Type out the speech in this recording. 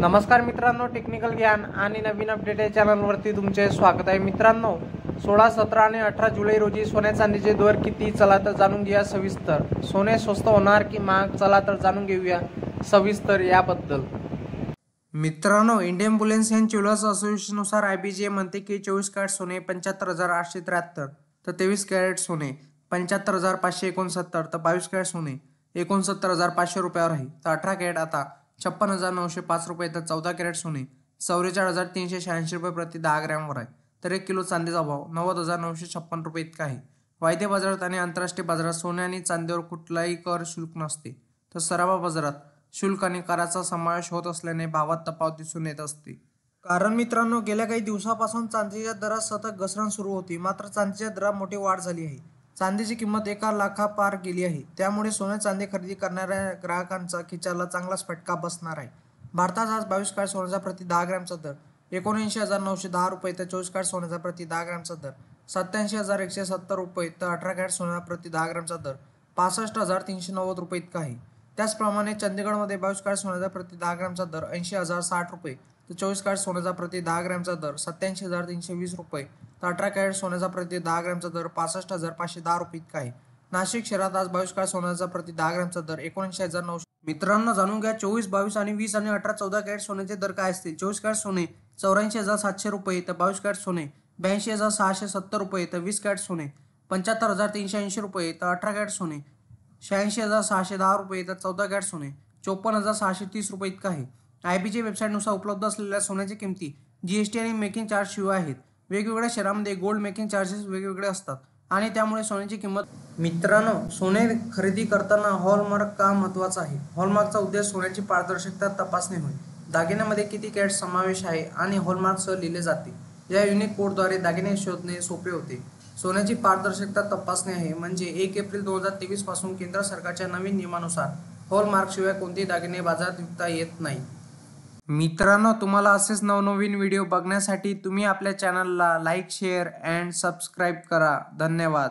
नमस्कार मित्रांनो, टेक्निकल ज्ञान आणि नवीन अपडेट या चॅनलवरती तुमचे स्वागत आहे। मित्रांनो, 16, 17 आणि 18 जुलै रोजी सोन्या चांदीचे दर किती, चला तर जाणून घेऊया सविस्तर। सोने स्वस्त होणार की महाग, चला तर जाणून घेऊया सविस्तर याबद्दल। मित्रांनो, इंडियन बुलियन अँड ज्वेलर्स असोसिएशननुसार IBJ म्हणते की 24 कॅरेट सोने 75,873, तर 23 कॅरेट सोने 75,569, तर 22 कॅरेट सोने 69,500 रुपयावर आहे। तर 18 कॅरेट आता 56,905 रुपये, तर 14 कॅरेट सोने 44,386 रुपये प्रति 10 ग्रॅमवर आहे। तर 1 किलो चांदीचा भाव 90,956 रुपये इतका आहे। वायदे बाजारात आणि आंतरराष्ट्रीय बाजारात सोने आणि चांदीवर कुठलाही कर शुल्क नसते, तर सराफा बाजारात शुल्क आणि कराचा समावेश होत असल्याने भावात तफावत दिसून येत असते। कारण मित्रांनो, गेल्या काही दिवसापासून चांदीच्या दरात सतत घसरण सुरू होती, मात्र चांदीच्या दरात मोठी वाढ झाली आहे। चांदीची किंमत 1 लाखा पार गेली आहे। त्यामुळे सोने चांदी खरेदी करणाऱ्या ग्राहकांचा खिशाला चांगलाच फटका बसणार आहे। भारतात आज 22 कॅरेट सोन्याचा प्रति 10 ग्रॅमचा दर 79,910 रुपये, तर 24 कॅरेट सोन्याचा प्रति 10 ग्रॅमचा दर 87,170 रुपये, तर 18 कॅरेट सोन्याचा प्रति 10 ग्रॅमचा दर 65,390 रुपये इतका आहे। त्याचप्रमाणे चंदीगडमध्ये 22 कॅरेट सोन्याचा प्रति 10 ग्रॅमचा दर 80,060 रुपये, तर 24 कॅरेट सोन्याचा प्रति 10 ग्रॅमचा दर 87,320 रुपये, तर 18 कॅरेट सोन्याचा प्रति 10 ग्रॅमचा दर 65,510 रुपये इतका आहे। नाशिक शहरात आज 22 कॅरेट सोन्याचा प्रति 10 ग्रॅमचा दर 79,900। मित्रांनो, जाणून घ्या 24, 22 आणि 20 आणि 18, 14 कॅरेट सोन्याचे दर काय असतील। 24 कॅरेट सोने 84,700 रुपये, तर 22 कॅरेट सोने 82,670 रुपये, तर 20 कॅरेट सोने 75,380 रुपये, तर 18 कॅरेट सोने 86,610 रुपये, तर 14 कॅरेट सोने 54,630 रुपये इतका आहे। IBJ वेबसाईटनुसार उपलब्ध असलेल्या सोन्याची किमती GST आणि मेकिंग चार्ज शिवाय आहेत। वेगवेगळ्या शहरांमध्ये गोल्ड मेकिंग चार्जेस वेगवेगळे असतात आणि त्यामुळे सोन्याची किंमत। मित्रांनो, सोने खरेदी करताना हॉलमार्क का महत्त्वाचा आहे? हॉलमार्कचा उद्देश सोन्याची पारदर्शकता तपासणे होय। दागिन्यामध्ये किती कॅरेट समावेश आहे आणि हॉलमार्कसह लिहिले जाते। या युनिक कोडद्वारे दागिने शोधणे सोपे होते। सोन्याची पारदर्शकता तपासणे आहे म्हणजे 1 एप्रिल 2023 पासून केंद्र सरकारच्या नवीन नियमानुसार हॉलमार्कशिवाय कोणतेही दागिने बाजारात विकता येत नाही। मित्रांनो, तुम्हाला असेच नवनवीन व्हिडिओ बघण्यासाठी तुम्ही आपल्या चॅनलला लाईक, शेअर अँड सबस्क्राईब करा। धन्यवाद।